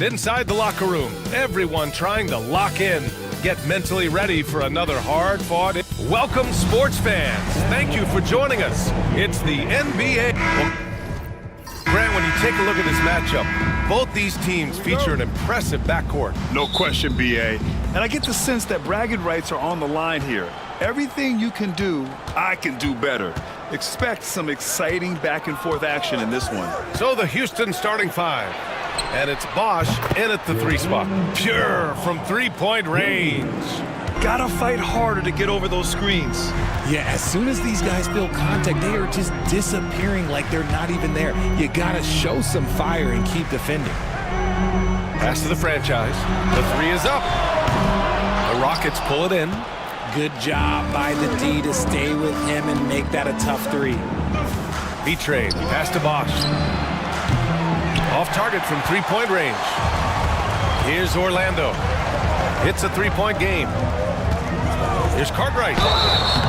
Inside the locker room, everyone trying to lock in, get mentally ready for another hard-fought. Welcome, sports fans. Thank you for joining us. It's the NBA. Grant, when you take a look at this matchup, both these teams feature an impressive backcourt. No question, B.A. And I get the sense that bragging rights are on the line here. Everything you can do, I can do better. Expect some exciting back-and-forth action in this one. So the Houston starting five. And it's Bosch in at the three spot. Pure from three-point range. Gotta fight harder to get over those screens. Yeah, as soon as these guys feel contact, they are just disappearing like they're not even there. You gotta show some fire and keep defending. Pass to the franchise. The three is up. The Rockets pull it in. Good job by the D to stay with him and make that a tough three. B-Trade. Pass to Bosch. Off target from three-point range. Here's Orlando. Hits a three-point game. Here's Cartwright.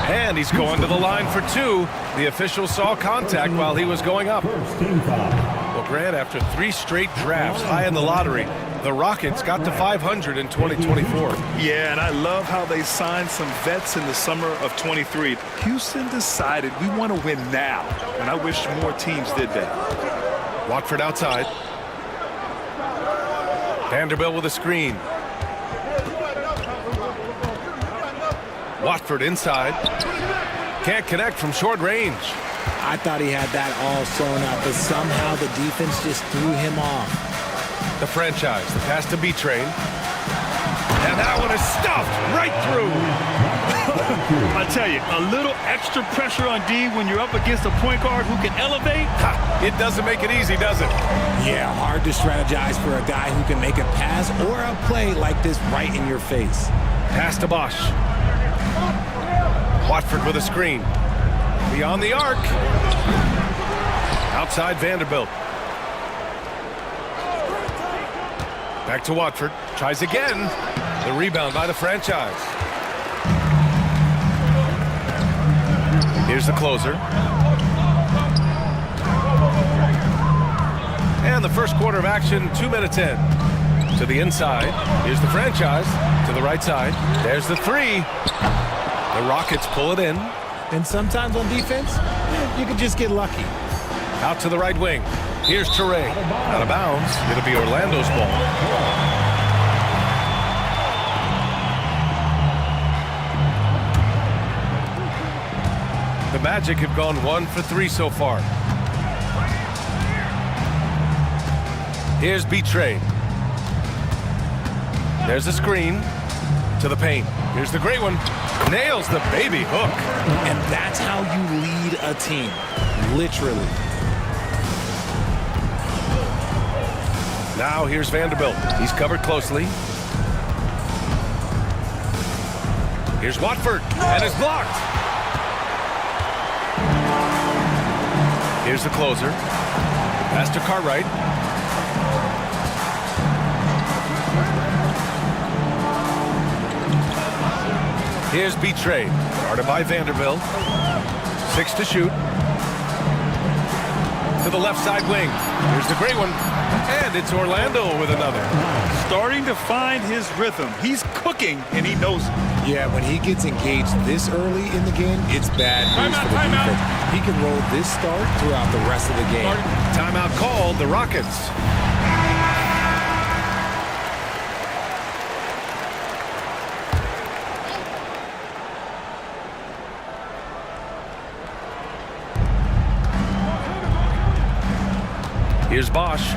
And he's going to the line for two. The official saw contact while he was going up. Well, Grant, after three straight drafts high in the lottery, the Rockets got to 500 in 2024. Yeah, and I love how they signed some vets in the summer of 23. Houston decided we want to win now, and I wish more teams did that. Watford outside. Vanderbilt with a screen. Watford inside. Can't connect from short range. I thought he had that all sewn up, but somehow the defense just threw him off. The franchise, the pass to B-Train. And that one is stuffed right through. I tell you, a little extra pressure on D when you're up against a point guard who can elevate. It doesn't make it easy, does it? Yeah, hard to strategize for a guy who can make a pass or a play like this right in your face. Pass to Bosch. Watford with a screen. Beyond the arc. Outside Vanderbilt. Back to Watford. Tries again. The rebound by the franchise. Here's the closer. And the first quarter of action, 2 minutes in. To the inside. Here's the franchise. To the right side. There's the three. The Rockets pull it in. And sometimes on defense, you can just get lucky. Out to the right wing. Here's Touré. Out of bounds. It'll be Orlando's ball. The Magic have gone 1 for 3 so far. Here's B-Trade. There's a screen to the paint. Here's the great one. Nails the baby hook. And that's how you lead a team. Literally. Now here's Vanderbilt. He's covered closely. Here's Watford. And it's blocked. Here's the closer. Pass to Cartwright. Here's B-Trade. Guarded by Vanderbilt. 6 to shoot. To the left side wing. Here's the great one. And it's Orlando with another. Starting to find his rhythm. He's cooking, and he knows it. Yeah, when he gets engaged this early in the game, it's bad news for the defense. He can roll this start throughout the rest of the game. Timeout called, the Rockets. Here's Bosch.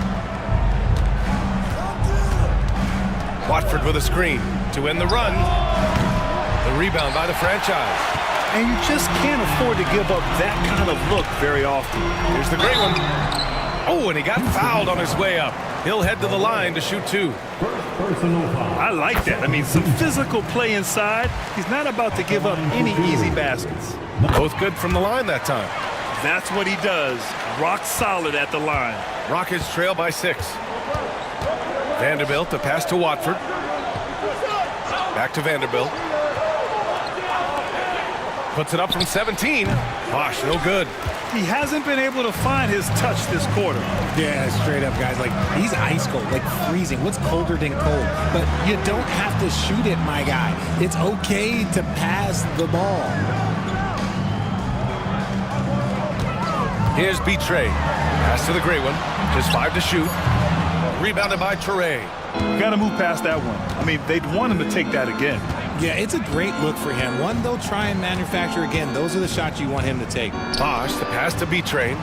Watford with a screen to end the run. The rebound by the franchise. And you just can't afford to give up that kind of look very often. Here's the great one. Oh, and he got fouled on his way up. He'll head to the line to shoot 2. I like that. I mean, some physical play inside. He's not about to give up any easy baskets. Both good from the line that time. That's what he does. Rock solid at the line. Rockets trail by 6. Vanderbilt, the pass to Watford. Back to Vanderbilt. puts it up from 17. Bosch, no good. He hasn't been able to find his touch this quarter. Yeah, straight up, guys. Like, he's ice cold, like freezing. What's colder than cold? But you don't have to shoot it, my guy. It's okay to pass the ball. Here's Betray. Pass to the great one. Just 5 to shoot. Rebounded by Toure. Got to move past that one. I mean, they'd want him to take that again. Yeah, it's a great look for him. One they'll try and manufacture again. Those are the shots you want him to take. Bosch, the pass to Betray.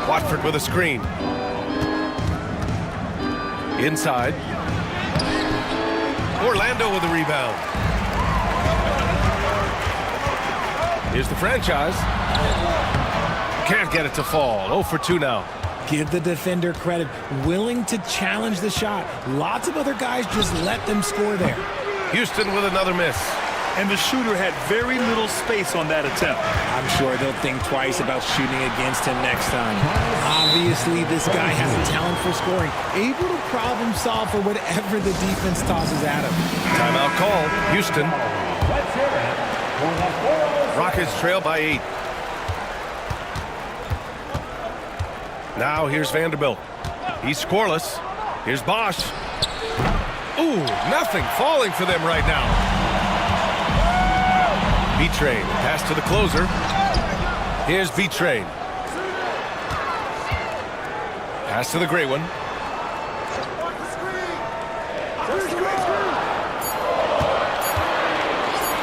Watford with a screen. Inside. Orlando with a rebound. Here's the franchise. Can't get it to fall. 0 for 2 now. Give the defender credit. Willing to challenge the shot. Lots of other guys just let them score there. Houston with another miss. And the shooter had very little space on that attempt. I'm sure they'll think twice about shooting against him next time. Obviously, this guy has a talent for scoring. Able to problem solve for whatever the defense tosses at him. Timeout call. Houston. Rockets trail by 8. Now here's Vanderbilt. He's scoreless. Here's Bosch. Ooh, nothing falling for them right now. Betray. Pass to the closer. Here's Betray. Pass to the great one.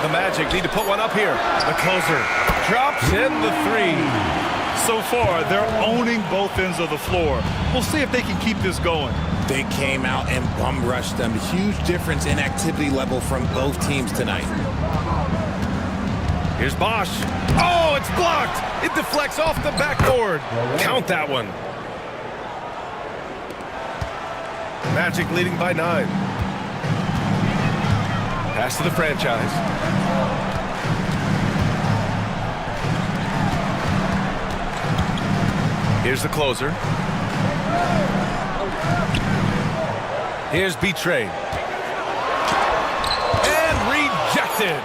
The Magic need to put one up here. The closer drops in the 3. So far, they're owning both ends of the floor. We'll see if they can keep this going. They came out and bum rushed them. Huge difference in activity level from both teams tonight. Here's Bosch. Oh, it's blocked. It deflects off the backboard. Count that one. Magic leading by 9. Pass to the franchise. Here's the closer. Here's Betray. And rejected.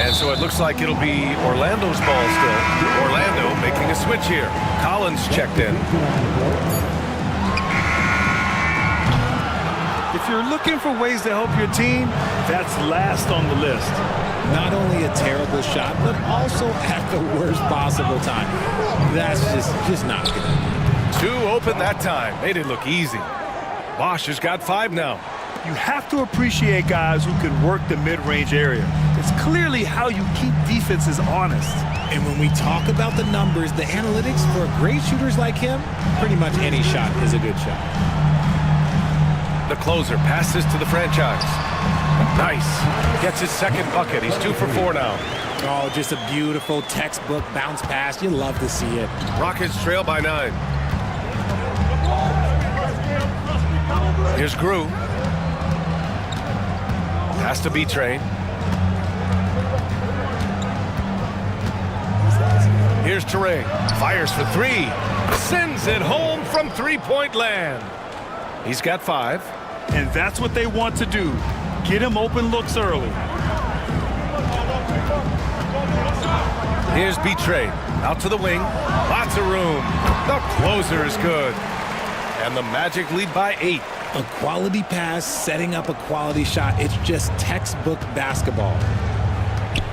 And so it looks like it'll be Orlando's ball still. Orlando making a switch here. Collins checked in. If you're looking for ways to help your team, that's last on the list. Not only a terrible shot, but also at the worst possible time. That's just not good. 2 open that time. Made it look easy. Bosch has got 5 now. You have to appreciate guys who can work the mid-range area. It's clearly how you keep defenses honest. And when we talk about the numbers, the analytics for great shooters like him, pretty much any shot is a good shot. The closer passes to the franchise. Nice. Gets his second bucket. He's 2 for 4 now. Oh, just a beautiful textbook bounce pass. You love to see it. Rockets trail by 9. Here's Grew. Pass to Betray. Here's Toure. Fires for 3. Sends it home from three-point land. He's got 5. And that's what they want to do. Get him open looks early. Here's Betray. Out to the wing. Lots of room. The closer is good. And the Magic lead by 8. A quality pass, setting up a quality shot. It's just textbook basketball.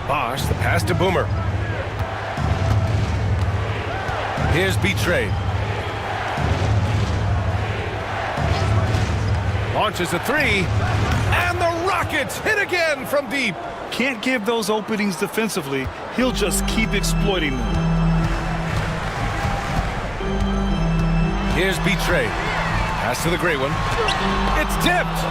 Bosch, the pass to Boomer. Here's Betray. Launches a 3. And the Rockets hit again from deep. Can't give those openings defensively. He'll just keep exploiting them. Here's Betray. Pass to the great one. It's tipped.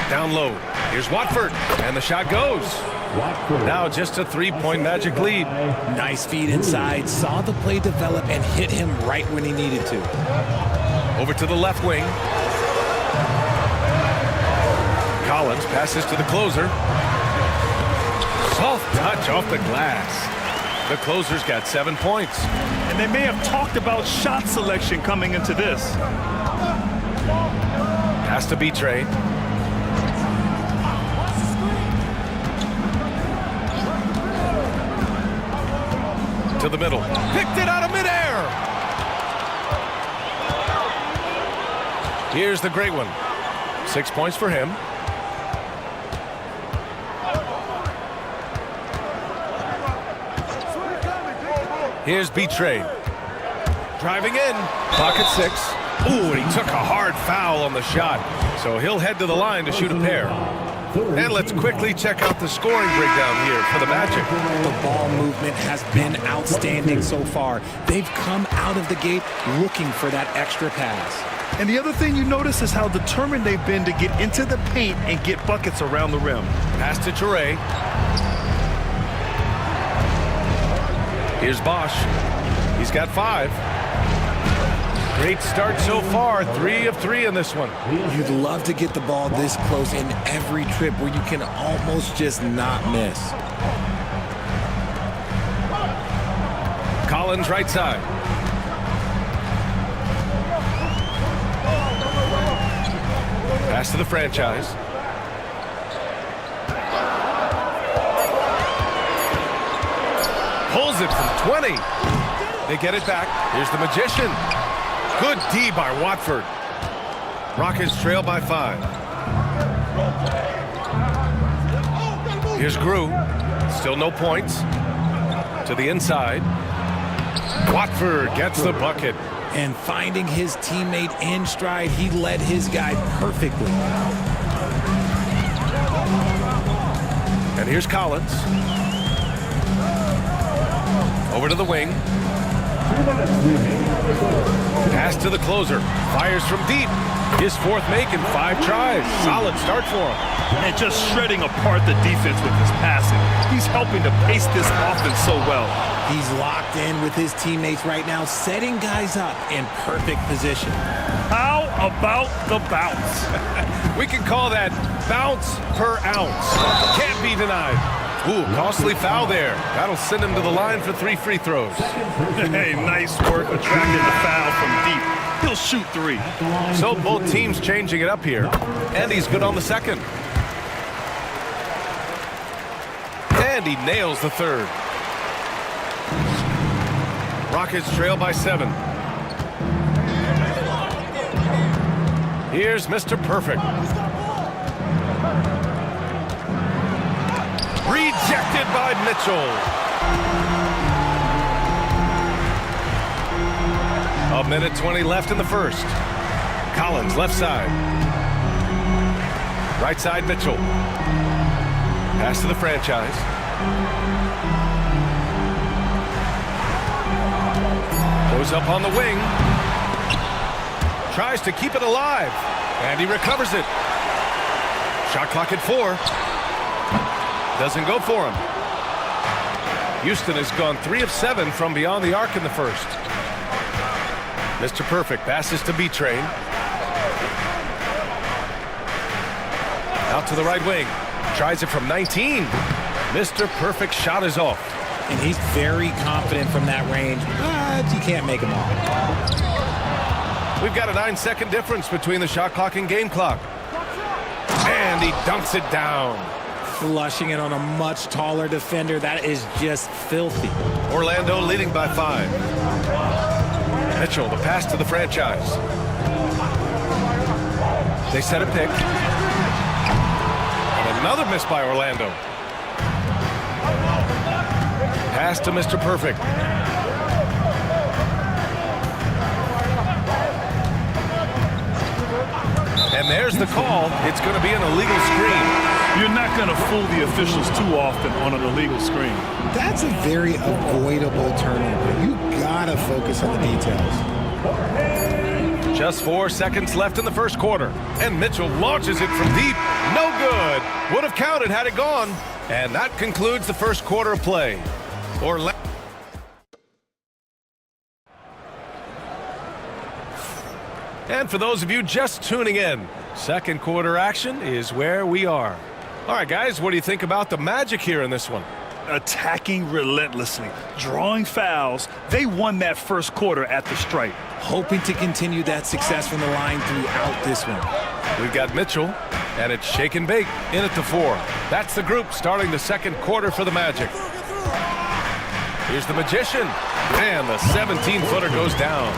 Down low. Here's Watford. And the shot goes. Now just a 3-point Magic lead. Nice feed inside. Saw the play develop and hit him right when he needed to. Over to the left wing. Collins passes to the closer. Soft touch off the glass. The closer's got 7 points. And they may have talked about shot selection coming into this. Pass to B-Train. To the middle. Picked it out of midair. Here's the great one. 6 points for him. Here's B-Train. Driving in. Pocket 6. Ooh, and he took a hard foul on the shot. So he'll head to the line to shoot a pair. And let's quickly check out the scoring breakdown here for the Magic. The ball movement has been outstanding so far. They've come out of the gate looking for that extra pass. And the other thing you notice is how determined they've been to get into the paint and get buckets around the rim. Pass to Toure. Here's Bosch. He's got 5. Great start so far. 3 of 3 in this one. You'd love to get the ball this close in every trip where you can almost just not miss. Collins right side. Pass to the franchise. Pulls it from 20. They get it back. Here's the Magician. Good D by Watford. Rockets trail by 5. Here's Grew. Still no points. To the inside. Watford gets the bucket. And finding his teammate in stride, he led his guy perfectly. And here's Collins. Over to the wing. Pass to the closer. Fires from deep. His 4th make in 5 tries. Solid start for him. And just shredding apart the defense with his passing. He's helping to pace this offense so well. He's locked in with his teammates right now, setting guys up in perfect position. How about the bounce? We can call that bounce per ounce. Can't be denied. Ooh, costly foul there. That'll send him to the line for 3 free throws. Hey, nice work attracting the foul from deep. He'll shoot 3. So both teams changing it up here. And he's good on the second. And he nails the 3rd. Rockets trail by 7. Here's Mr. Perfect. Rejected by Mitchell. A minute 20 left in the first. Collins left side. Right side Mitchell. Pass to the franchise. Goes up on the wing. Tries to keep it alive. And he recovers it. Shot clock at 4. Doesn't go for him. Houston has gone 3 of 7 from beyond the arc in the first. Mr. Perfect passes to B-Train. Out to the right wing. Tries it from 19. Mr. Perfect shot is off. And he's very confident from that range, but you can't make them all. We've got a 9-second difference between the shot clock and game clock. And he dunks it down. Flushing it on a much taller defender. That is just filthy. Orlando leading by 5. Mitchell, the pass to the franchise. They set a pick. And another miss by Orlando. Pass to Mr. Perfect. And there's the call. It's going to be an illegal screen. You're not going to fool the officials too often on an illegal screen. That's a very avoidable turnover. You gotta focus on the details. Just 4 seconds left in the first quarter. And Mitchell launches it from deep. No good. Would have counted had it gone. And that concludes the first quarter of play. Orlando. And for those of you just tuning in, second quarter action is where we are. All right, guys, what do you think about the Magic here in this one? attacking relentlessly, drawing fouls. They won that first quarter at the stripe. Hoping to continue that success from the line throughout this one. We've got Mitchell, and it's shake and bake in at the 4. That's the group starting the second quarter for the Magic. Here's the Magician, and the 17-footer goes down.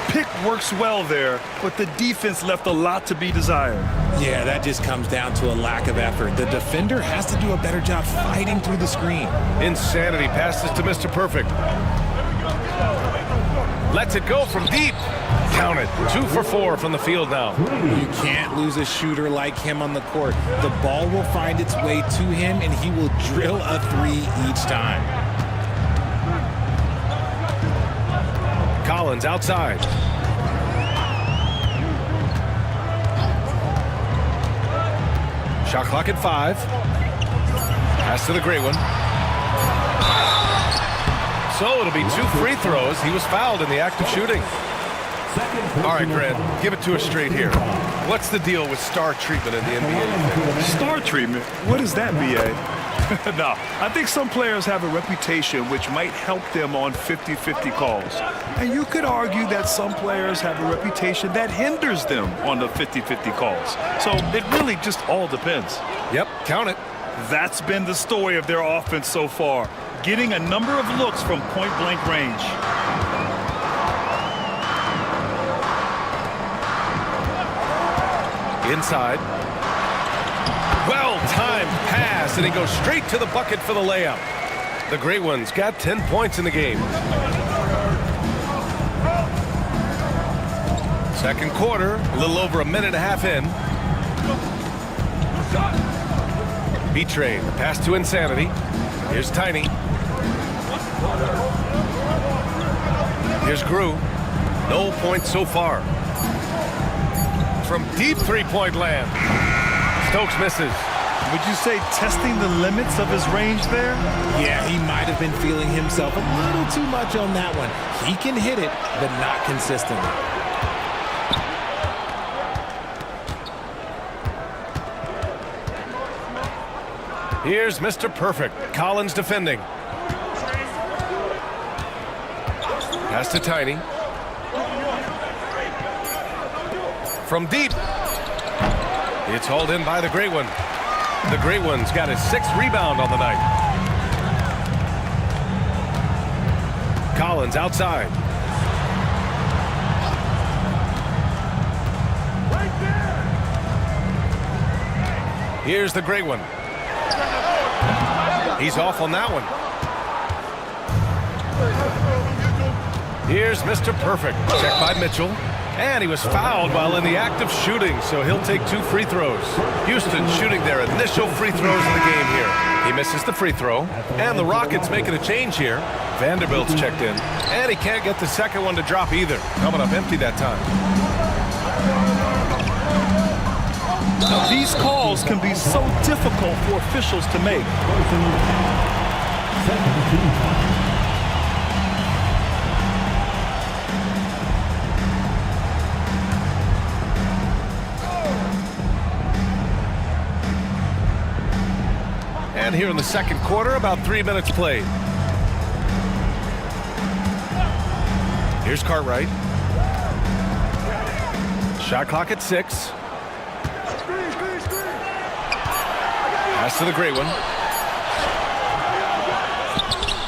Pick works well there, but the defense left a lot to be desired. Yeah, that just comes down to a lack of effort. The defender has to do a better job fighting through the screen. Insanity passes to Mr. Perfect. Lets it go from deep. Count it. 2 for 4 from the field now. You can't lose a shooter like him on the court. The ball will find its way to him, and he will drill a 3 each time. Collins outside. Shot clock at 5. Pass to the great one. So it'll be 2 free throws. He was fouled in the act of shooting. All right, Grant, give it to us straight here. What's the deal with star treatment in the NBA? Star treatment? What is that, B.A.? No, I think some players have a reputation which might help them on 50-50 calls. And you could argue that some players have a reputation that hinders them on the 50-50 calls. So it really just all depends. Yep, count it. That's been the story of their offense so far, getting a number of looks from point-blank range. Inside. Well-timed pass, and he goes straight to the bucket for the layup. The Great Ones got 10 points in the game. Second quarter, a little over a minute and a half in. B-Train, the pass to Insanity. Here's Tiny. Here's Grew. No points so far. From deep three-point land. Stokes misses. Would you say testing the limits of his range there? Yeah, he might have been feeling himself a little too much on that one. He can hit it, but not consistently. Here's Mr. Perfect. Collins defending. Pass to Tiny. From deep. It's hauled in by the Great One. The Great One's got his 6th rebound on the night. Collins outside. Here's the Great One. He's off on that one. Here's Mr. Perfect. Checked by Mitchell. And he was fouled while in the act of shooting, so he'll take 2 free throws. Houston shooting their initial free throws in the game here. He misses the free throw, and the Rockets making a change here. Vanderbilt's checked in, and he can't get the second one to drop either. Coming up empty that time. These calls can be so difficult for officials to make. And here in the second quarter, about 3 minutes played. Here's Cartwright. Shot clock at 6. Pass to the Great One.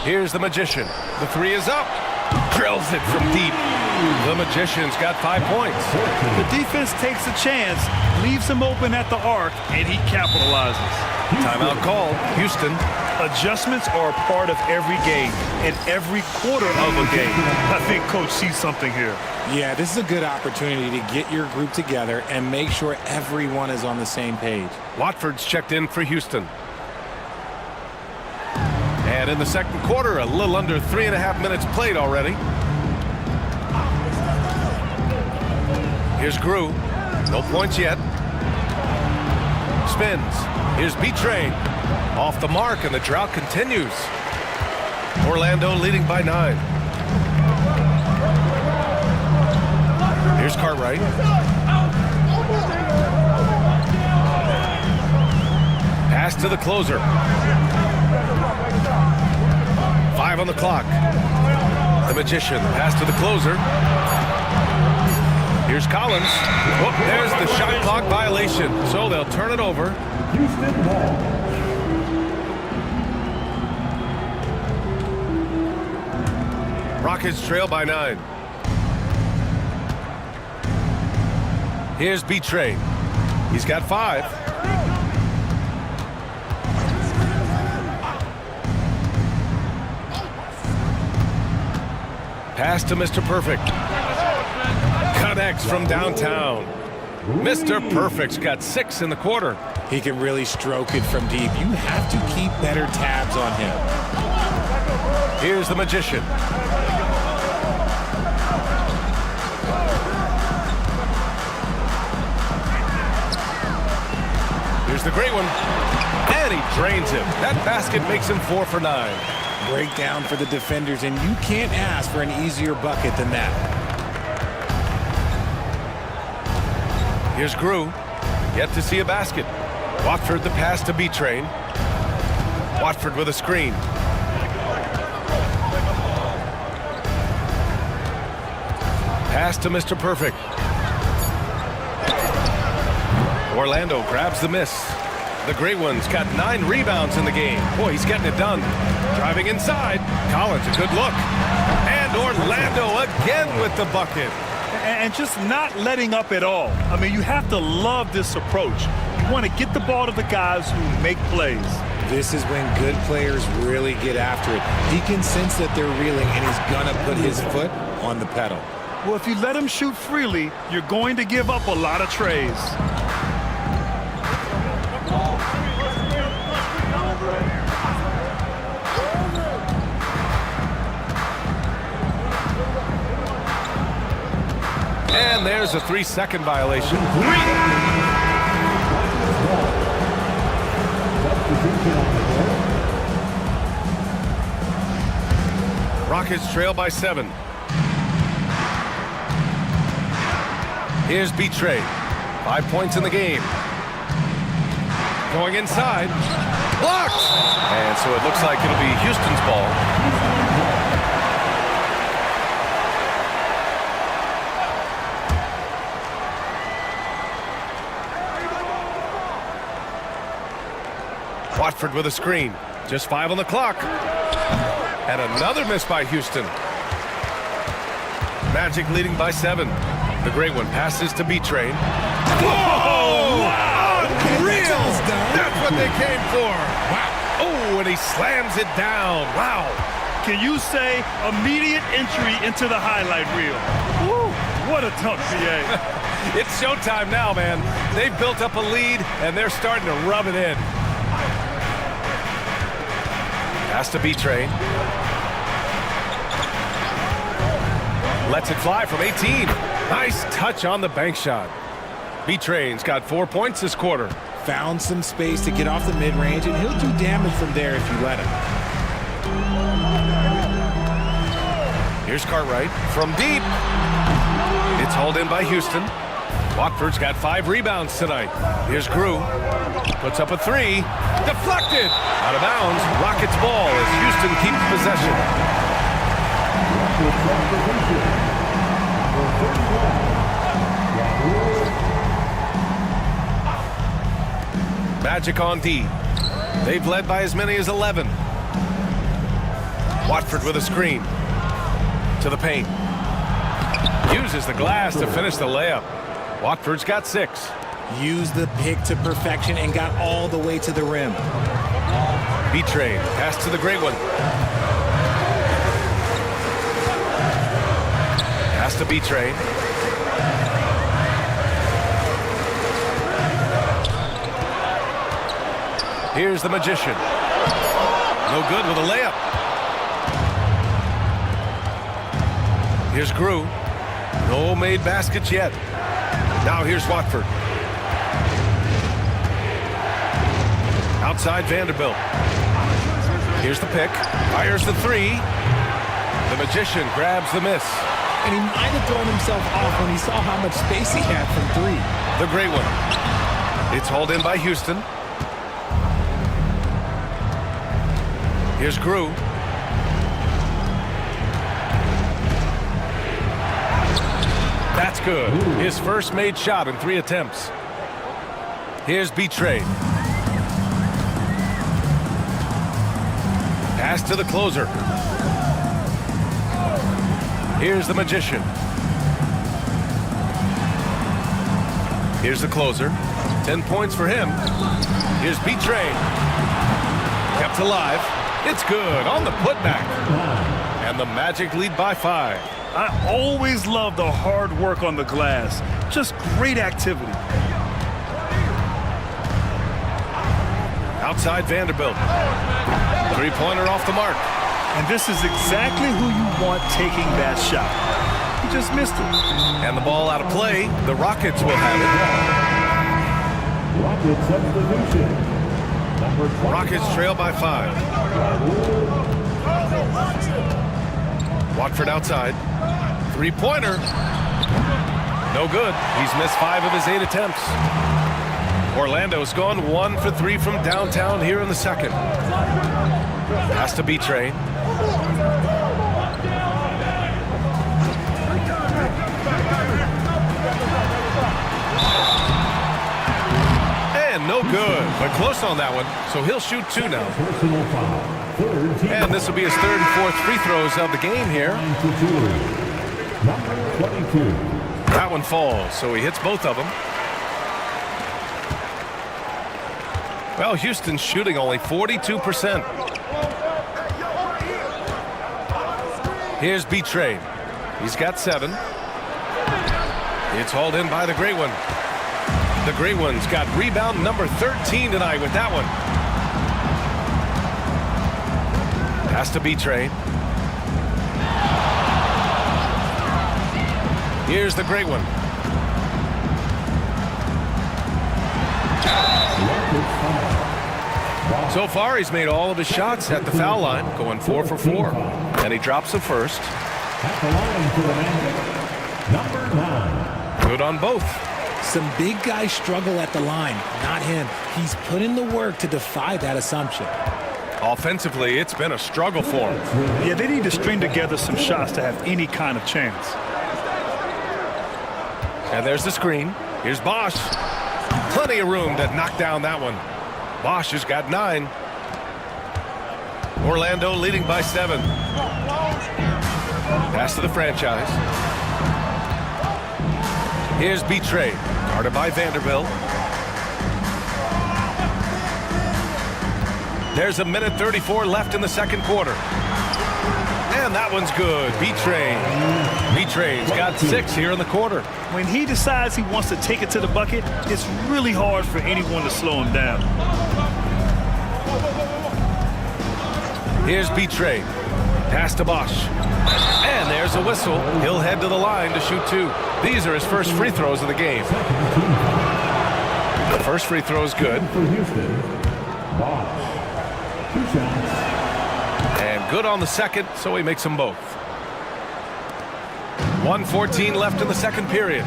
Here's the Magician. The 3 is up. Drills it from deep. The Magician's got 5 points. The defense takes a chance, leaves him open at the arc, and he capitalizes. Timeout call. Houston. Adjustments are a part of every game and every quarter of a game. I think Coach sees something here. Yeah, this is a good opportunity to get your group together and make sure everyone is on the same page. Watford's checked in for Houston. And in the second quarter, a little under 3.5 minutes played already. Here's Grew. No points yet. Spins. Here's B-Train. Off the mark, and the drought continues. Orlando leading by 9. Here's Cartwright. Pass to the closer. 5 on the clock. The Magician, pass to the closer. Here's Collins. Oh, there's the shot clock violation. So they'll turn it over. Houston ball. Rockets trail by 9. Here's B-Train. He's got 5. Pass to Mr. Perfect. Connects from downtown. Mr. Perfect's got 6 in the quarter. He can really stroke it from deep. You have to keep better tabs on him. Here's the Magician. Here's the great one. And he drains him. That basket makes him 4 for 9. Breakdown for the defenders, and you can't ask for an easier bucket than that. Here's Grew. Yet to see a basket. Watford the pass to B-Train. Watford with a screen. Pass to Mr. Perfect. Orlando grabs the miss. The great one's got 9 rebounds in the game. Boy, he's getting it done. Driving inside. Collins, a good look. And Orlando again with the bucket. And just not letting up at all. I mean, you have to love this approach. You want to get the ball to the guys who make plays. This is when good players really get after it. He can sense that they're reeling, and he's going to put his foot on the pedal. Well, if you let him shoot freely, you're going to give up a lot of trays. And there's a 3-second violation. Rockets trail by 7. Here's B-Train. 5 points in the game. Going inside. Blocked! And so it looks like it'll be Houston's ball. Watford with a screen. Just 5 on the clock. And another miss by Houston. Magic leading by 7. The great one passes to B-Train. Whoa! Unreal! That's what they came for. Wow. Oh, and he slams it down. Wow. Can you say immediate entry into the highlight reel? Woo, what a dunk, BA. It's showtime now, man. They've built up a lead, and they're starting to rub it in. Pass to B-Train. Lets it fly from 18. Nice touch on the bank shot. B-Train's got 4 points this quarter. Found some space to get off the mid-range, and he'll do damage from there if you let him. Here's Cartwright from deep. It's hauled in by Houston. Watford's got 5 rebounds tonight. Here's Grew. Puts up a 3. Deflected. Out of bounds. Rockets ball as Houston keeps possession. Magic on D. They've led by as many as 11. Watford with a screen. To the paint. Uses the glass to finish the layup. Watford's got 6. Used the pick to perfection and got all the way to the rim. B-Train, pass to the great one. Pass to B-Train. Here's the Magician. No good with a layup. Here's Grew. No made baskets yet. Now here's Watford. Outside Vanderbilt. Here's the pick. Fires the 3. The Magician grabs the miss. And he might have thrown himself off when he saw how much space he had from 3. The great one. It's hauled in by Houston. Here's Grew. good. His first made shot in 3 attempts. Here's B-Trade. Pass to the closer. Here's the Magician. Here's the closer. 10 points for him. Here's B-Trade. Kept alive. It's good on the putback. And the Magic lead by 5. I always love the hard work on the glass. Just great activity. Outside Vanderbilt. Three-pointer off the mark. And this is exactly who you want taking that shot. He just missed it. And the ball out of play. The Rockets will have it. Rockets trail by 5. Watford outside. Three-pointer. No good. He's missed 5 of his 8 attempts. Orlando's gone 1 for 3 from downtown here in the second. Has to be Train. And no good, but close on that one. So he'll shoot 2 now. And this will be his 3rd and 4th free throws of the game here. That one falls, so he hits both of them. Well, Houston's shooting only 42%. Here's B-Trade. He's got 7. It's hauled in by the Great One. The Great One's got rebound number 13 tonight with that one. Has to B-Trade. Here's the Great One. So far, he's made all of his shots at the foul line, going 4 for 4. And he drops the first. Good on both. Some big guys struggle at the line, not him. He's put in the work to defy that assumption. Offensively, it's been a struggle for him. Yeah, they need to string together some shots to have any kind of chance. And there's the screen. Here's Bosch. Plenty of room to knock down that one. Bosch has got 9. Orlando leading by 7. Pass to the franchise. Here's B-Trade. Guarded by Vanderbilt. There's 1:34 left in the second quarter. And that one's good. B-Trade. B-Trade's got 6 here in the quarter. When he decides he wants to take it to the bucket, it's really hard for anyone to slow him down. Here's B-Trade. Pass to Bosch. And there's a whistle. He'll head to the line to shoot 2. These are his first free throws of the game. The first free throw is good. And good on the second, so he makes them both. 1:14 left in the second period.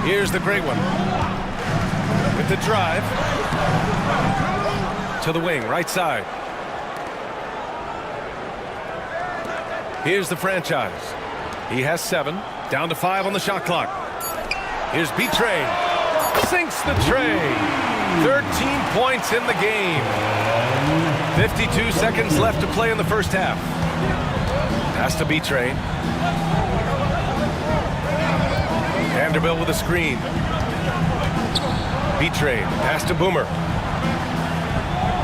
Here's the Great One. With the drive. To the wing, right side. Here's the franchise. He has 7. Down to 5 on the shot clock. Here's B-Trade. Sinks the tray. 13 points in the game. 52 seconds left to play in the first half. Has to B-Trade. Vanderbilt with a screen. B-Trade. Pass to Boomer.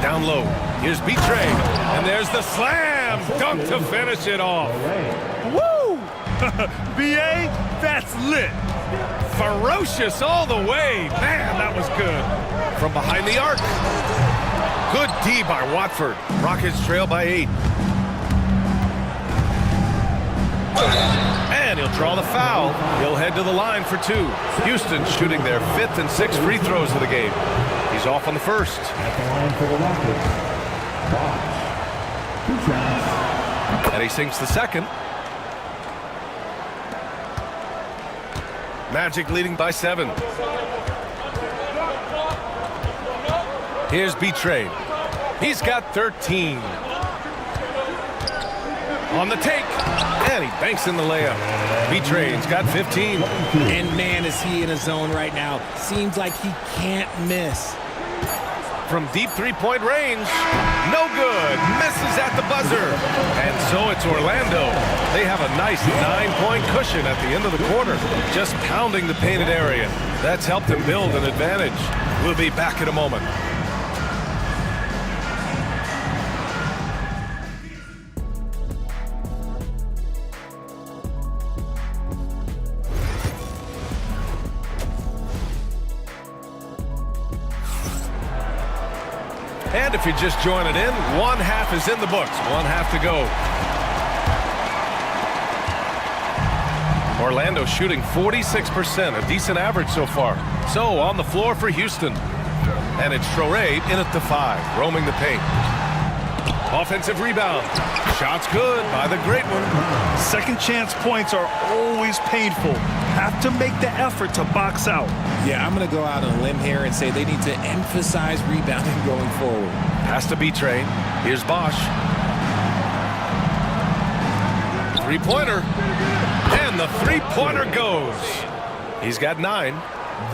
Down low. Here's B-Trade. And there's the slam dunk to finish it off. Woo! B.A., that's lit. Ferocious all the way. Man, that was good. From behind the arc. Good D by Watford. Rockets trail by 8. And he'll draw the foul. He'll head to the line for 2. Houston shooting their 5th and 6th free throws of the game. He's off on the first. And he sinks the second. Magic leading by 7. Here's B-Trade. He's got 13. On the take. And he banks in the layup. B-Train's got 15. And man, is he in a zone right now. Seems like he can't miss. From deep three-point range, no good. Misses at the buzzer. And so it's Orlando. They have a nice 9-point cushion at the end of the quarter, just pounding the painted area. That's helped them build an advantage. We'll be back in a moment. And if you're just joining in, one half is in the books. One half to go. Orlando shooting 46%, a decent average so far. So on the floor for Houston. And it's Traoré in at the 5, roaming the paint. Offensive rebound. Shot's good by the great one. Second chance points are always painful. Have to make the effort to box out. Yeah, I'm going to go out on a limb here and say they need to emphasize rebounding going forward. Pass to B-Train. Here's Bosch. Three-pointer. And the three-pointer goes. He's got 9.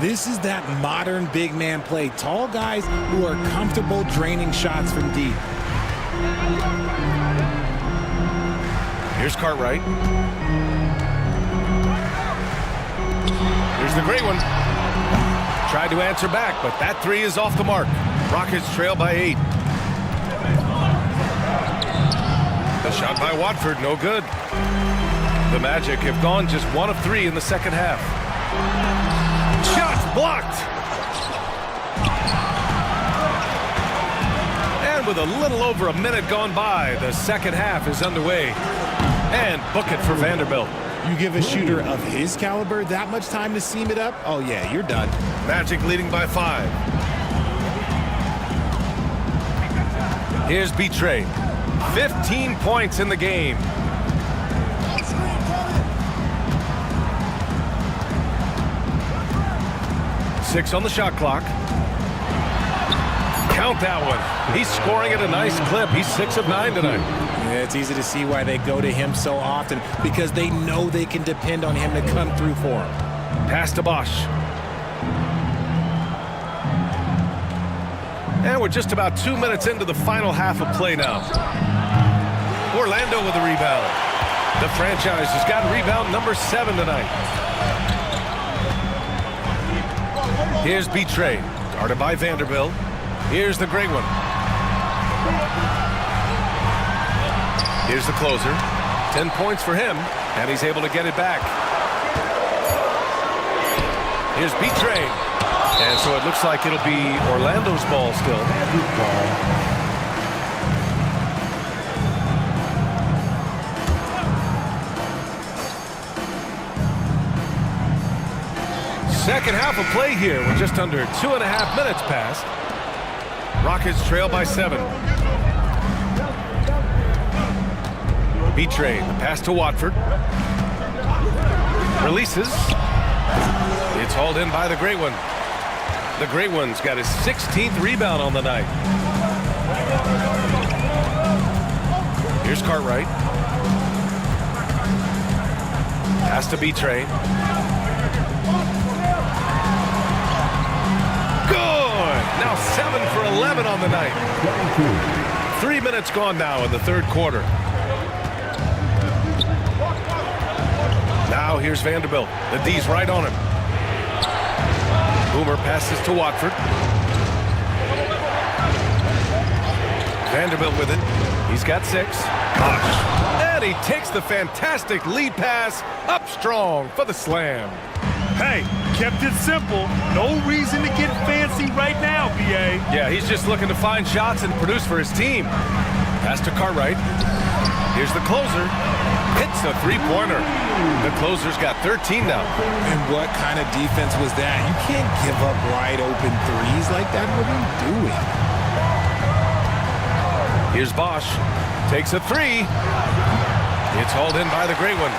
This is that modern big man play. Tall guys who are comfortable draining shots from deep. Here's Cartwright. Here's the great one. Tried to answer back, but that 3 is off the mark. Rockets trail by 8. The shot by Watford, no good. The Magic have gone just 1 of 3 in the second half. Shots blocked. And with a little over a minute gone by, the second half is underway. And book it for Vanderbilt. You give a shooter of his caliber that much time to seam it up? Oh, yeah, you're done. Magic leading by 5. Here's B-Train. 15 points in the game. Six on the shot clock. Count that one. He's scoring at a nice clip. He's 6 of 9 tonight. Yeah, it's easy to see why they go to him so often, because they know they can depend on him to come through for them. Pass to Bosch. And we're just about 2 minutes into the final half of play now. Orlando with a rebound. The franchise has got rebound number 7 tonight. Here's B-Train, guarded by Vanderbilt. Here's the great one. Here's the closer. 10 points for him, and he's able to get it back. Here's B-Train. And so it looks like it'll be Orlando's ball still. Second half of play here. We're just under 2.5 minutes past. Rockets trail by 7. B-Train, the pass to Watford. Releases. It's hauled in by the great one. The great one's got his 16th rebound on the night. Here's Cartwright. Pass to B-Train. Now 7 for 11 on the night. 3 minutes gone now in the third quarter. Now here's Vanderbilt. The D's right on him. Boomer passes to Watford. Vanderbilt with it. He's got 6. And he takes the fantastic lead pass up strong for the slam. Hey, kept it simple. No reason to get fancy right now, B.A. Yeah, he's just looking to find shots and produce for his team. Pass to Cartwright. Here's the closer. Hits a three-pointer. The closer's got 13 now. And what kind of defense was that? You can't give up wide open threes like that. What are you doing? Here's Bosch. Takes a 3. It's hauled in by the great one.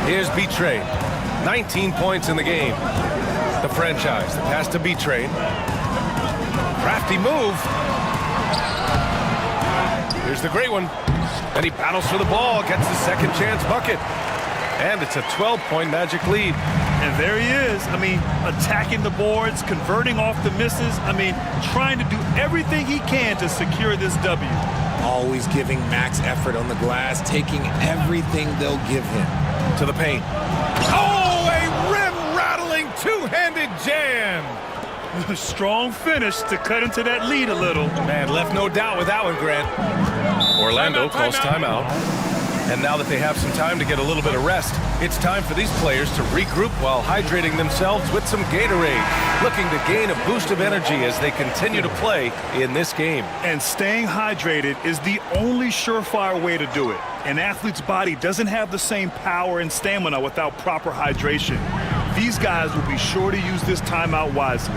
Here's B-Train. 19 points in the game. The franchise. The pass to B-Train. Crafty move. Here's the great one. And he battles for the ball, gets the second chance bucket. And it's a 12-point Magic lead. And there he is. I mean, attacking the boards, converting off the misses. I mean, trying to do everything he can to secure this W. Always giving max effort on the glass, taking everything they'll give him. To the paint. Oh, a rim-rattling two-handed jam. Strong finish to cut into that lead a little. Man, left no doubt with that one, Grant. Orlando calls timeout. And now that they have some time to get a little bit of rest, it's time for these players to regroup while hydrating themselves with some Gatorade, looking to gain a boost of energy as they continue to play in this game. And staying hydrated is the only surefire way to do it. An athlete's body doesn't have the same power and stamina without proper hydration. These guys will be sure to use this timeout wisely.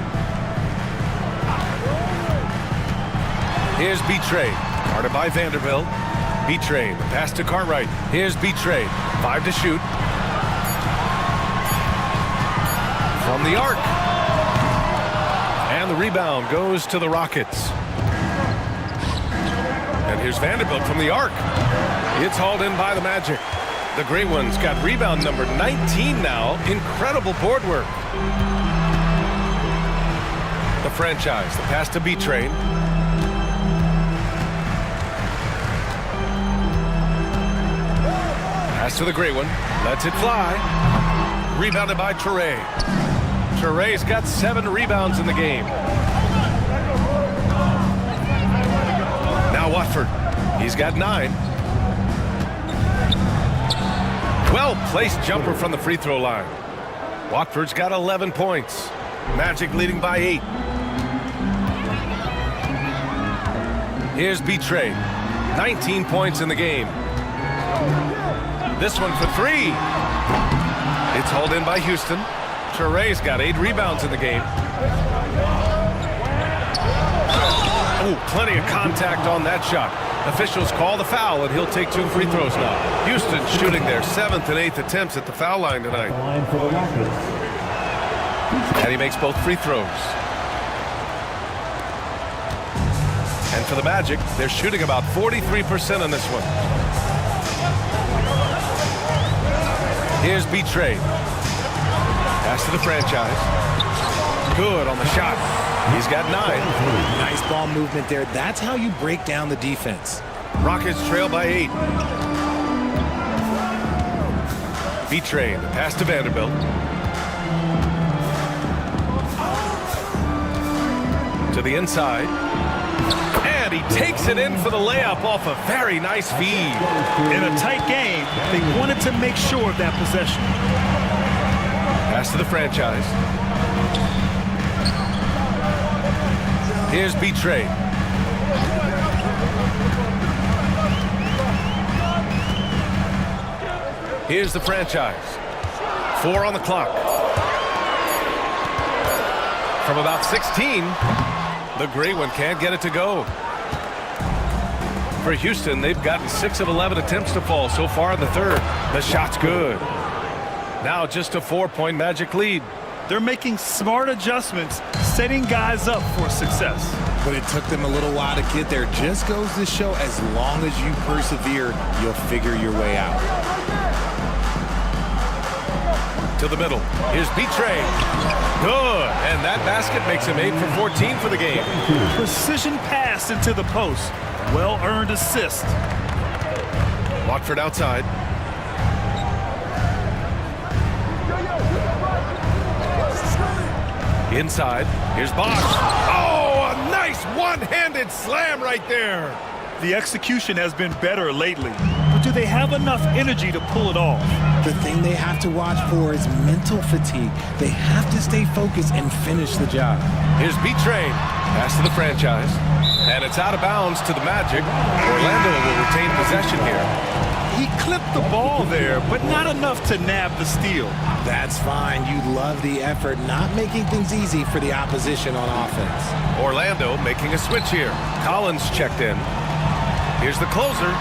Here's B-Trade, guarded by Vanderbilt. B-Trade, pass to Cartwright. Here's B-Trade, 5 to shoot. From the arc. And the rebound goes to the Rockets. And here's Vanderbilt from the arc. It's hauled in by the Magic. The Great Ones got rebound number 19 now. Incredible board work. The franchise, the pass to B-Trade. Pass to the Great One. Lets it fly. Rebounded by Toure. Toure's got 7 rebounds in the game. Now Watford. He's got 9. Well-placed jumper from the free throw line. Watford's got 11 points. Magic leading by 8. Here's B-Trade. 19 points in the game. This one for 3. It's hauled in by Houston. Toure's got 8 rebounds in the game. Oh, plenty of contact on that shot. Officials call the foul, and he'll take 2 free throws now. Houston shooting their 7th and 8th attempts at the foul line tonight. And he makes both free throws. And for the Magic, they're shooting about 43% on this one. Here's B-Trade. Pass to the franchise. Good on the shot. He's got 9. Nice ball movement there. That's how you break down the defense. Rockets trail by 8. B-Trade. Pass to Vanderbilt. To the inside. And he takes it in for the layup off a very nice feed. In a tight game, they wanted to make sure of that possession. Pass to the franchise. Here's B-Trade. Here's the franchise. 4 on the clock. From about 16, the Great One can't get it to go. For Houston, they've gotten 6 of 11 attempts to fall so far in the third. The shot's good. Now just a 4-point Magic lead. They're making smart adjustments, setting guys up for success. But it took them a little while to get there. Just goes to show, as long as you persevere, you'll figure your way out. To the middle. Here's B-Trade. Good. And that basket makes him 8 for 14 for the game. Precision pass into the post. Well-earned assist. Watford outside. Inside. Here's Bosch. Oh, a nice one-handed slam right there. The execution has been better lately, but do they have enough energy to pull it off? The thing they have to watch for is mental fatigue. They have to stay focused and finish the job. Here's B-Trade. Pass to the franchise. And it's out of bounds to the Magic. Orlando will retain possession here. He clipped the ball there, but not enough to nab the steal. That's fine. You love the effort, not making things easy for the opposition on offense. Orlando making a switch here. Collins checked in. Here's the closer.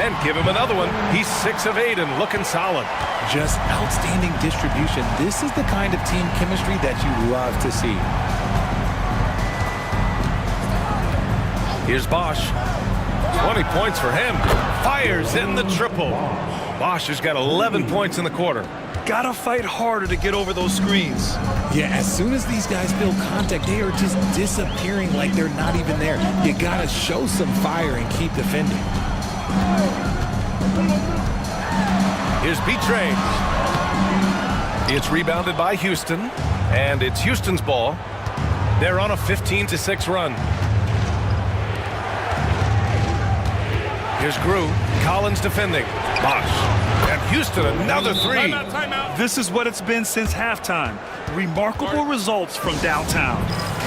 And give him another one. He's 6 of 8 and looking solid. Just outstanding distribution. This is the kind of team chemistry that you love to see. Here's Bosch. 20 points for him. Fires in the triple. Bosch has got 11 points in the quarter. Gotta fight harder to get over those screens. Yeah, as soon as these guys feel contact, they are just disappearing like they're not even there. You gotta show some fire and keep defending. Here's B-Train. It's rebounded by Houston, and it's Houston's ball. They're on a 15-6 run. Here's Grew. Collins defending. Bosch. And Houston, another three. This is what it's been since halftime. Remarkable results from downtown.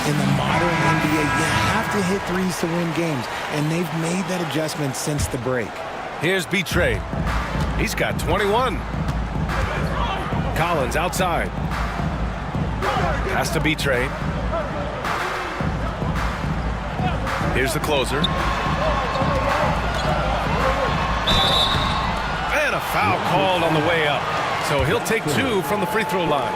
In the modern NBA, you have to hit threes to win games, and they've made that adjustment since the break. Here's B-Train. He's got 21. Collins outside. Pass to B-Train. Here's the closer. And a foul called on the way up. So he'll take 2 from the free throw line.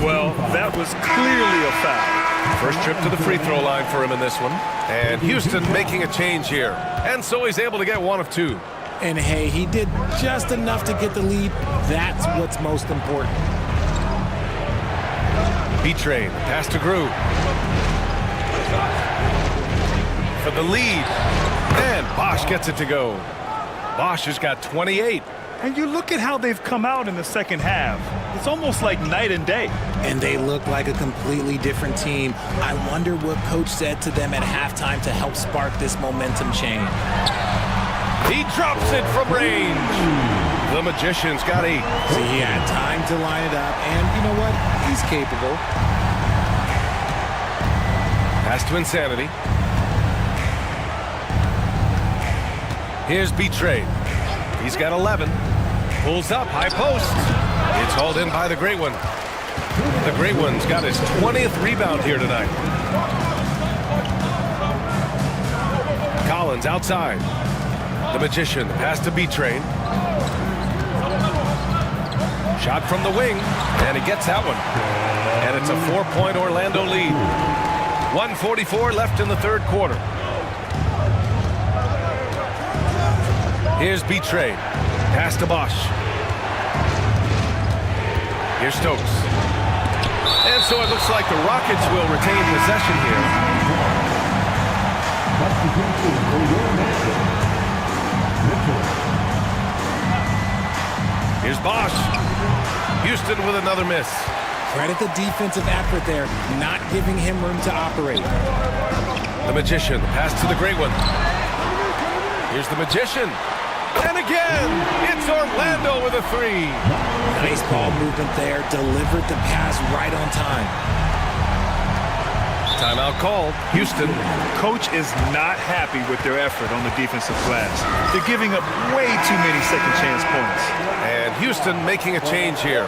Well, that was clearly a foul. First trip to the free throw line for him in this one. And Houston making a change here. And so he's able to get 1 of 2. And hey, he did just enough to get the lead. That's what's most important. B-Train, pass to Grew. For the lead. And Bosch gets it to go. Bosch has got 28. And you look at how they've come out in the second half. It's almost like night and day. And they look like a completely different team. I wonder what coach said to them at halftime to help spark this momentum change. He drops it from range. The Magician's got 8. So he had time to line it up, and you know what? He's capable. Pass to Insanity. Here's B-Train. He's got 11. Pulls up, high post. It's hauled in by the Great One. The Great One's got his 20th rebound here tonight. Collins outside. The Magician, pass to B-Train. Shot from the wing, and he gets that one. And it's a 4-point Orlando lead. 1:44 left in the third quarter. Here's B-Train. Pass to Bosch. Here's Stokes. And so it looks like the Rockets will retain possession here. Here's Bosch. Houston with another miss. Credit the defensive effort there, not giving him room to operate. The Magician, pass to the Great One. Here's the Magician. And again, it's Orlando with a 3. Nice ball movement there, delivered the pass right on time. Timeout called. Houston. Coach is not happy with their effort on the defensive glass. They're giving up way too many second chance points. And Houston making a change here.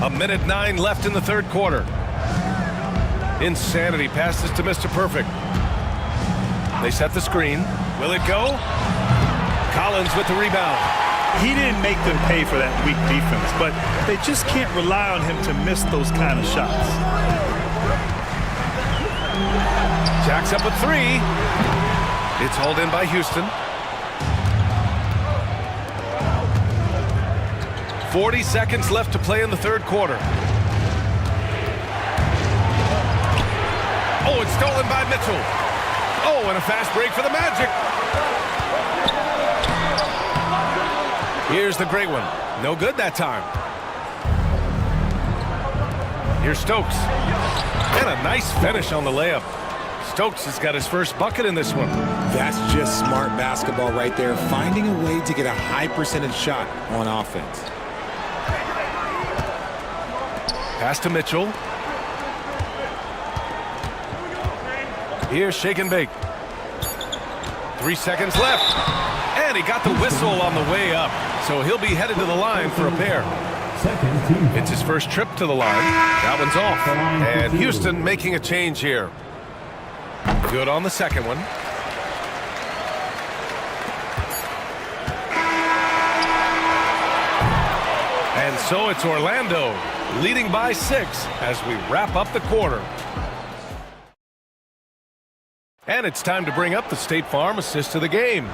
A minute 9 left in the third quarter. Insanity passes to Mr. Perfect. They set the screen. Will it go? Collins with the rebound. He didn't make them pay for that weak defense, but they just can't rely on him to miss those kind of shots. Jacks up a 3. It's hauled in by Houston. 40 seconds left to play in the third quarter. Oh, it's stolen by Mitchell. Oh, and a fast break for the Magic. Here's the Great One. No good that time. Here's Stokes. And a nice finish on the layup. Stokes has got his first bucket in this one. That's just smart basketball right there, finding a way to get a high percentage shot on offense. Pass to Mitchell. Here's Shake and Bake. 3 seconds left. And he got the whistle on the way up. So he'll be headed to the line for a pair. It's his first trip to the line. That one's off. And Houston making a change here. Good on the second one. And And so it's Orlando leading by 6 as we wrap up the quarter. And it's time to bring up the State Farm assist of the game.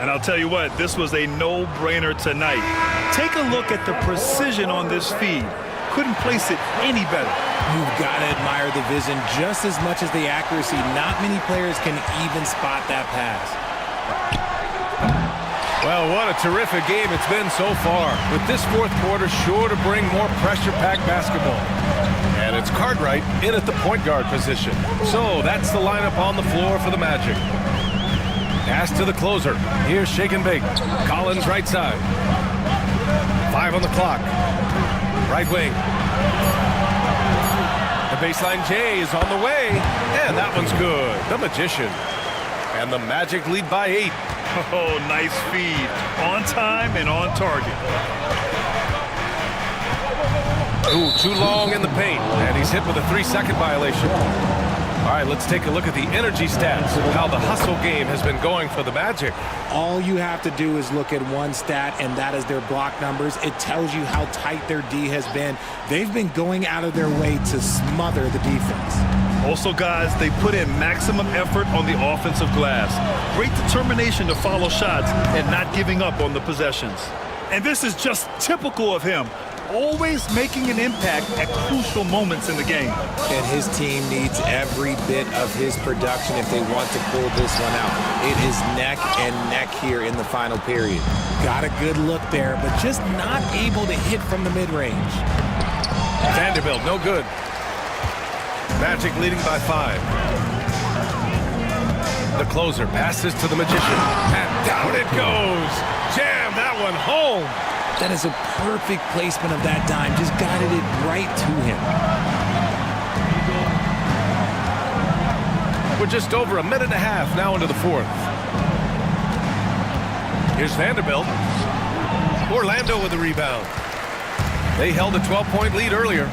And I'll tell you what, this was a no-brainer tonight. Take a look at the precision on this feed. Couldn't place it any better. You've got to admire the vision just as much as the accuracy. Not many players can even spot that pass. Well, what a terrific game it's been so far, with this fourth quarter sure to bring more pressure-packed basketball. And it's Cartwright in at the point guard position. So that's the lineup on the floor for the Magic. Pass to the closer. Here's Shake and Bake. Collins right side. 5 on the clock. Right wing. The baseline J is on the way, and that one's good. The Magician. And the Magic lead by 8. Oh, nice feed. On time and on target. Ooh, too long in the paint, and he's hit with a 3-second violation. All right, let's take a look at the energy stats, how the hustle game has been going for the Magic. All you have to do is look at one stat, and that is their block numbers. It tells you how tight their D has been. They've been going out of their way to smother the defense. Also, guys, they put in maximum effort on the offensive glass. Great determination to follow shots and not giving up on the possessions. And this is just typical of him. Always making an impact at crucial moments in the game. And his team needs every bit of his production if they want to pull this one out. It is neck and neck here in the final period. Got a good look there, but just not able to hit from the mid-range. Vanderbilt, no good. Magic leading by 5. The closer passes to the Magician, and down it goes. Jam that one home. That is a perfect placement of that dime. Just guided it right to him. We're just over a minute and a half now into the fourth. Here's Vanderbilt. Orlando with the rebound. They held a 12-point lead earlier.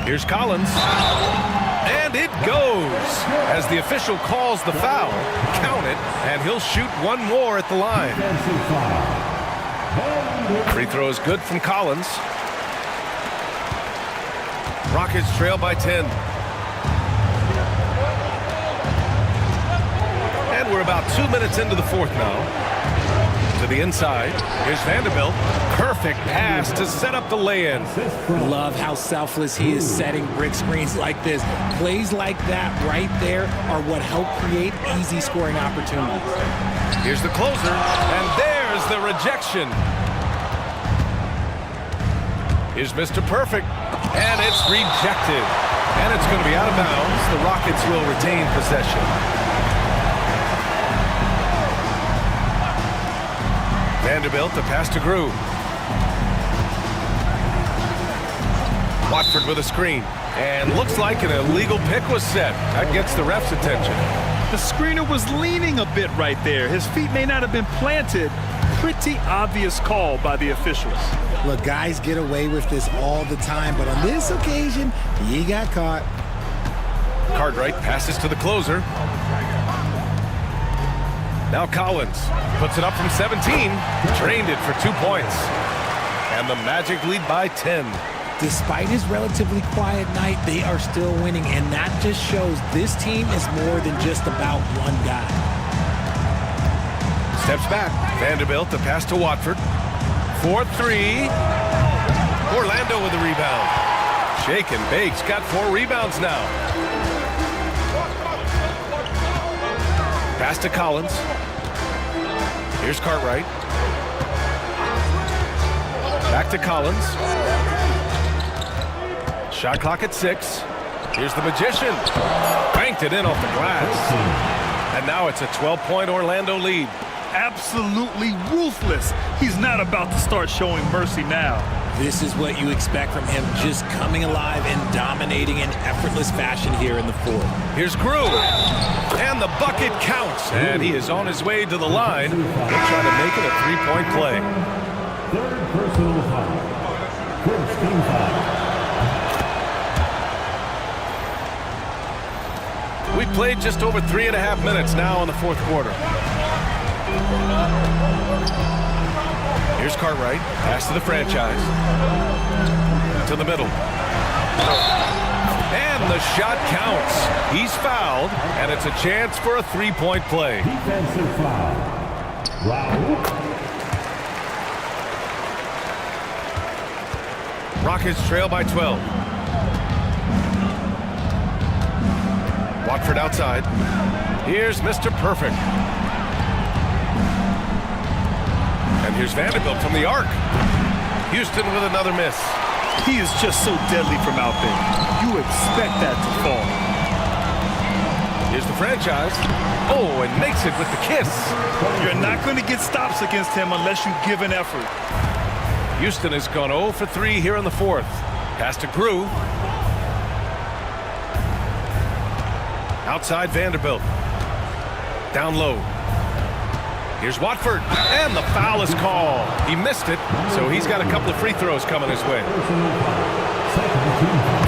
Here's Collins. And it goes as the official calls the foul. Count it, and he'll shoot one more at the line. Free throw is good from Collins. Rockets trail by 10. And we're about 2 minutes into the fourth now. To the inside. Here's Vanderbilt. Perfect pass to set up the lay-in. Love how selfless he is setting brick screens like this. Plays like that right there are what help create easy scoring opportunities. Here's the closer, and there's the rejection. Here's Mr. Perfect, and it's rejected. And it's going to be out of bounds. The Rockets will retain possession. Vanderbilt, the pass to Grew. Watford with a screen. And looks like an illegal pick was set. That gets the ref's attention. The screener was leaning a bit right there. His feet may not have been planted. Pretty obvious call by the officials. Look, guys get away with this all the time, but on this occasion, he got caught. Cartwright passes to the closer. Now Collins puts it up from 17. Drained it for 2 points. And the Magic lead by 10. Despite his relatively quiet night, they are still winning, and that just shows this team is more than just about one guy. Steps back. Vanderbilt, the pass to Watford. 4-3. Orlando with the rebound. Shake and Bake's got 4 rebounds now. Pass to Collins. Here's Cartwright. Back to Collins. Shot clock at 6. Here's the Magician. Banked it in off the glass. And now it's a 12-point Orlando lead. Absolutely ruthless. He's not about to start showing mercy now. This is what you expect from him, just coming alive and dominating in effortless fashion here in the fourth. Here's Grew. And the bucket counts. And he is on his way to the line. He'll try to make it a 3-point play. Third personal foul. First team foul. We played just over 3.5 minutes now in the fourth quarter. Here's Cartwright. Pass to the franchise. To the middle. And the shot counts. He's fouled, and it's a chance for a three-point play. Defensive foul. Raul. Rockets trail by 12. Watford outside. Here's Mr. Perfect. And here's Vanderbilt from the arc. Houston with another miss. He is just so deadly from out there. You expect that to fall. Here's the franchise. Oh, and makes it with the kiss. You're not going to get stops against him unless you give an effort. Houston has gone 0 for 3 here in the fourth. Pass to Grew. Outside Vanderbilt. Down low. Here's Watford. And the foul is called. He missed it, so he's got a couple of free throws coming his way.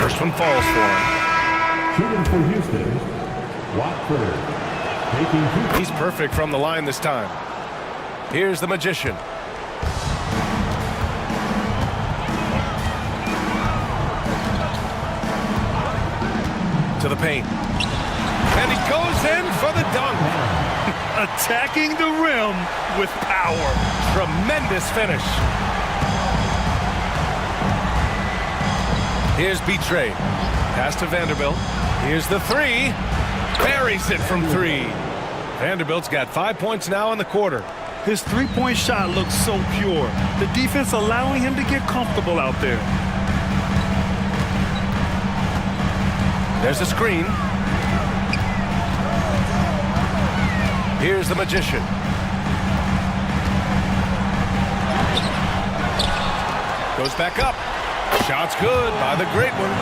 First one falls for him. Shooting for Houston. Watford. He's perfect from the line this time. Here's the Magician. To the paint. And he goes in for the dunk. Attacking the rim with power. Tremendous finish. Here's Betrayed. Pass to Vanderbilt. Here's the three. Buries it from 3. Vanderbilt's got 5 points now in the quarter. His three-point shot looks so pure. The defense allowing him to get comfortable out there. There's a screen. Here's the Magician. Goes back up. Shot's good by the Great One.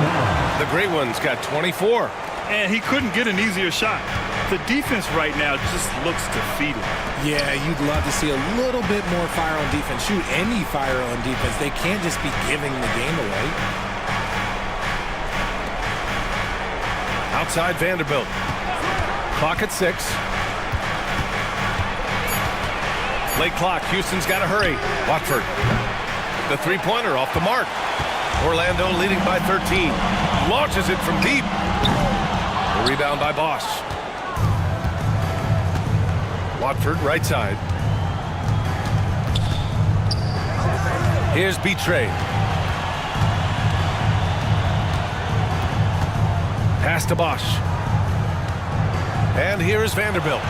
The Great One's got 24. And he couldn't get an easier shot. The defense right now just looks defeated. Yeah, you'd love to see a little bit more fire on defense. Shoot, any fire on defense. They can't just be giving the game away. Outside Vanderbilt. Clock at 6. Late clock. Houston's got to hurry. Watford. The three-pointer off the mark. Orlando leading by 13. Launches it from deep. The rebound by Bosch. Watford right side. Here's Betrayed. Pass to Bosch. And here is Vanderbilt.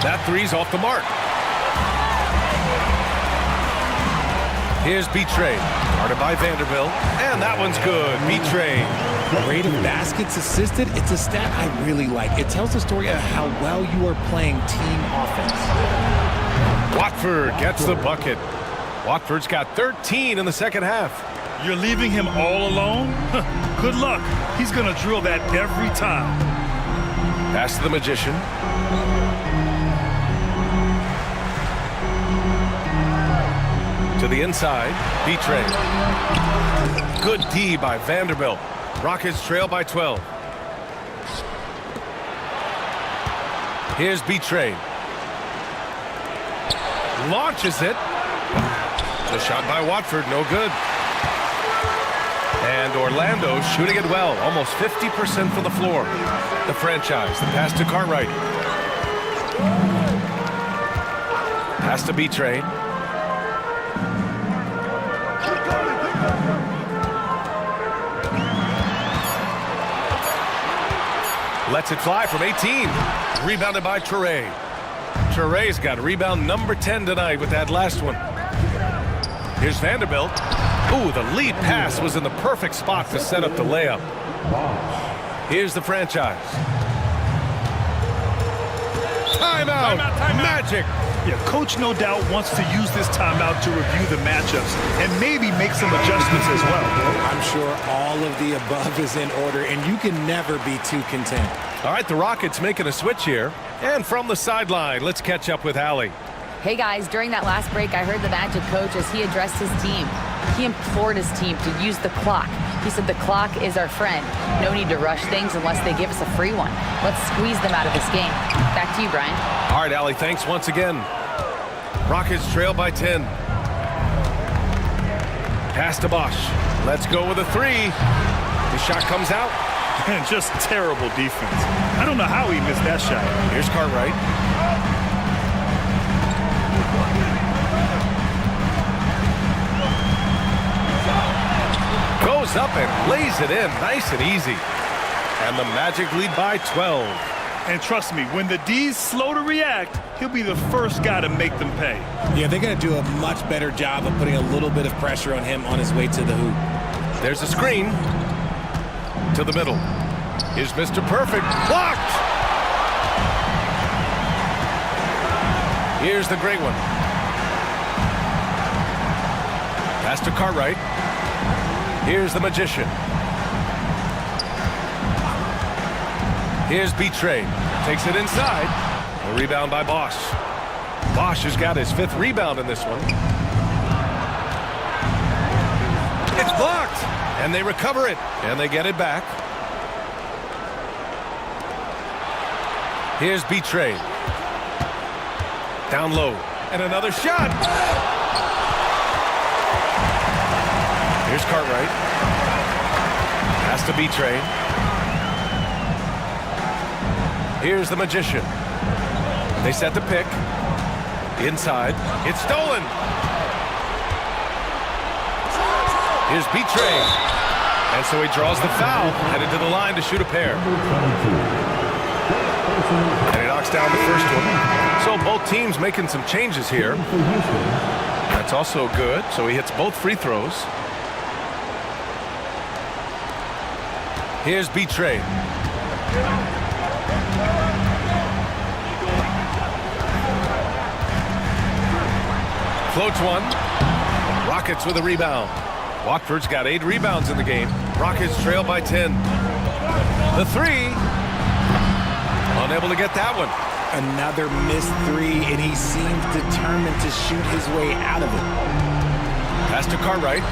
That three's off the mark. Here's Betrayed. Guarded by Vanderbilt. And that one's good. Betrayed. Rate of baskets assisted, it's a stat I really like. It tells the story of how well you are playing team offense. Watford gets the bucket. Watford's got 13 in the second half. You're leaving him all alone? Good luck. He's going to drill that every time. Pass to the Magician. To the inside. Betrayed. Good D by Vanderbilt. Rockets trail by 12. Here's Betrayed. Launches it. The shot by Watford, no good. And Orlando shooting it well, almost 50% from the floor. The franchise, the pass to Cartwright. Pass to Betrayed. Lets it fly from 18. Rebounded by Toure. Toure's got rebound number 10 tonight with that last one. Here's Vanderbilt. Ooh, the lead pass was in the perfect spot to set up the layup. Here's the franchise. Timeout. Magic. Yeah, coach no doubt wants to use this timeout to review the matchups and maybe make some adjustments as well. I'm sure all of the above is in order, and you can never be too content. All right, the Rockets making a switch here. And from the sideline, let's catch up with Allie. Hey guys, during that last break, I heard the Magic coach as he addressed his team. He implored his team to use the clock. He said the clock is our friend. No need to rush things unless they give us a free one. Let's squeeze them out of this game. Back to you, Brian. All right, Allie, thanks once again. Rockets trail by 10. Pass to Bosch. Let's go with a three. The shot comes out. And just terrible defense. I don't know how he missed that shot. Here's Cartwright. Goes up and lays it in. Nice and easy. And the Magic lead by 12. And trust me, when the D's slow to react, he'll be the first guy to make them pay. Yeah, they're going to do a much better job of putting a little bit of pressure on him on his way to the hoop. There's a screen to the middle. Here's Mr. Perfect. Blocked! Here's the great one. Pass to Cartwright. Here's the magician. Here's B-Trade. Takes it inside. A rebound by Bosch. Bosch has got his 5th rebound in this one. It's blocked! And they recover it. And they get it back. Here's B-Trade. Down low. And another shot! Here's Cartwright. Pass to B-Trade. Here's the magician. They set the pick. Inside. It's stolen. Here's B-Trade. And so he draws the foul. Headed to the line to shoot a pair. And he knocks down the first one. So both teams making some changes here. That's also good. So he hits both free throws. Here's B-Trade. Floats one. Rockets with a rebound. Watford's got 8 rebounds in the game. Rockets trail by 10. The three. Unable to get that one. Another missed three, and he seems determined to shoot his way out of it. Pass to Cartwright.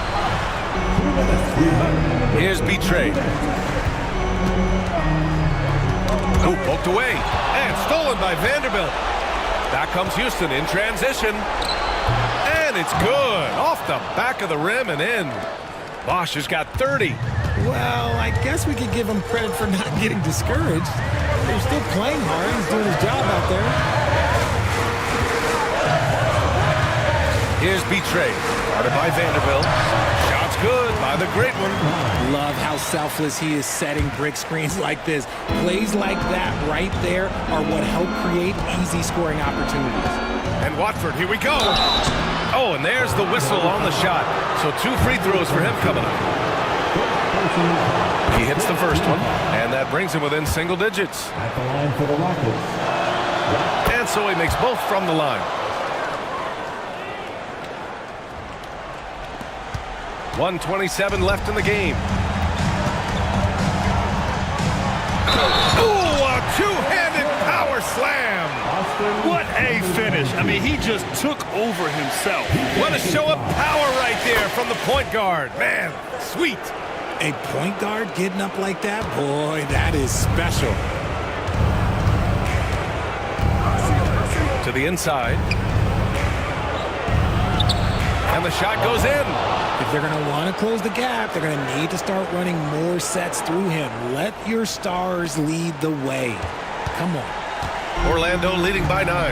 Here's B-Trade. Oh, poked away. And stolen by Vanderbilt. Back comes Houston in transition. And it's good. Off the back of the rim and in. Bosch has got 30. Well, I guess we could give him credit for not getting discouraged. They're still playing hard. He's doing his job out there. Here's B-Trade. Started by Vanderbilt. Shot's good by the great one. Love how selfless he is setting brick screens like this. Plays like that right there are what help create easy scoring opportunities. And Watford, here we go. Oh, and there's the whistle on the shot. So 2 free throws for him coming up. He hits the first one, and that brings him within single digits. At the line for the Rockets. And so he makes both from the line. 1:27 left in the game. Ooh, a two-handed power slam. What a finish. I mean, he just took over himself. What a show of power right there from the point guard. Man, sweet. A point guard getting up like that? Boy, that is special. To the inside. And the shot goes in. If they're going to want to close the gap, they're going to need to start running more sets through him. Let your stars lead the way. Come on. Orlando leading by 9.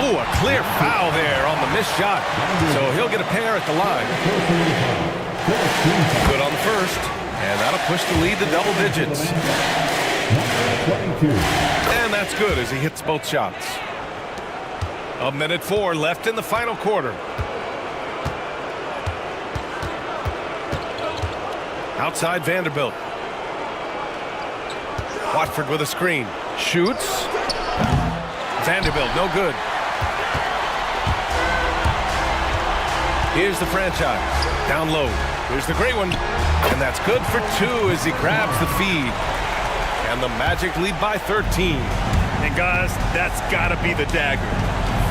Ooh, a clear foul there on the missed shot. So he'll get a pair at the line. Good on the first. And that'll push the lead to double digits. And that's good as he hits both shots. 1:04 left in the final quarter. Outside Vanderbilt. Watford with a screen. Shoots. Vanderbilt, no good. Here's the franchise. Down low. Here's the great one. And that's good for 2 as he grabs the feed. And the Magic lead by 13. And guys, that's got to be the dagger.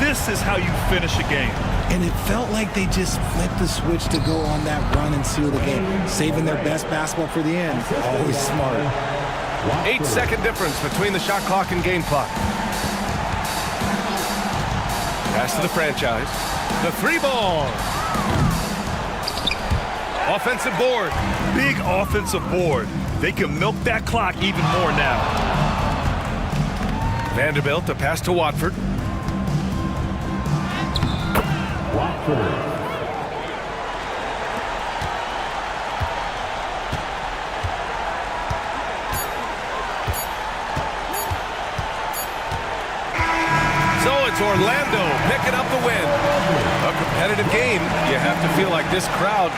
This is how you finish a game. And it felt like they just flipped the switch to go on that run and seal the game. Saving their best basketball for the end. Always smart. 8-second difference between the shot clock and game clock. Pass to the franchise. The 3-ball. Offensive board. Big offensive board. They can milk that clock even more now. Vanderbilt to pass to Watford. Watford. So it's Orlando picking up the win. A competitive game. You have to feel like this crowd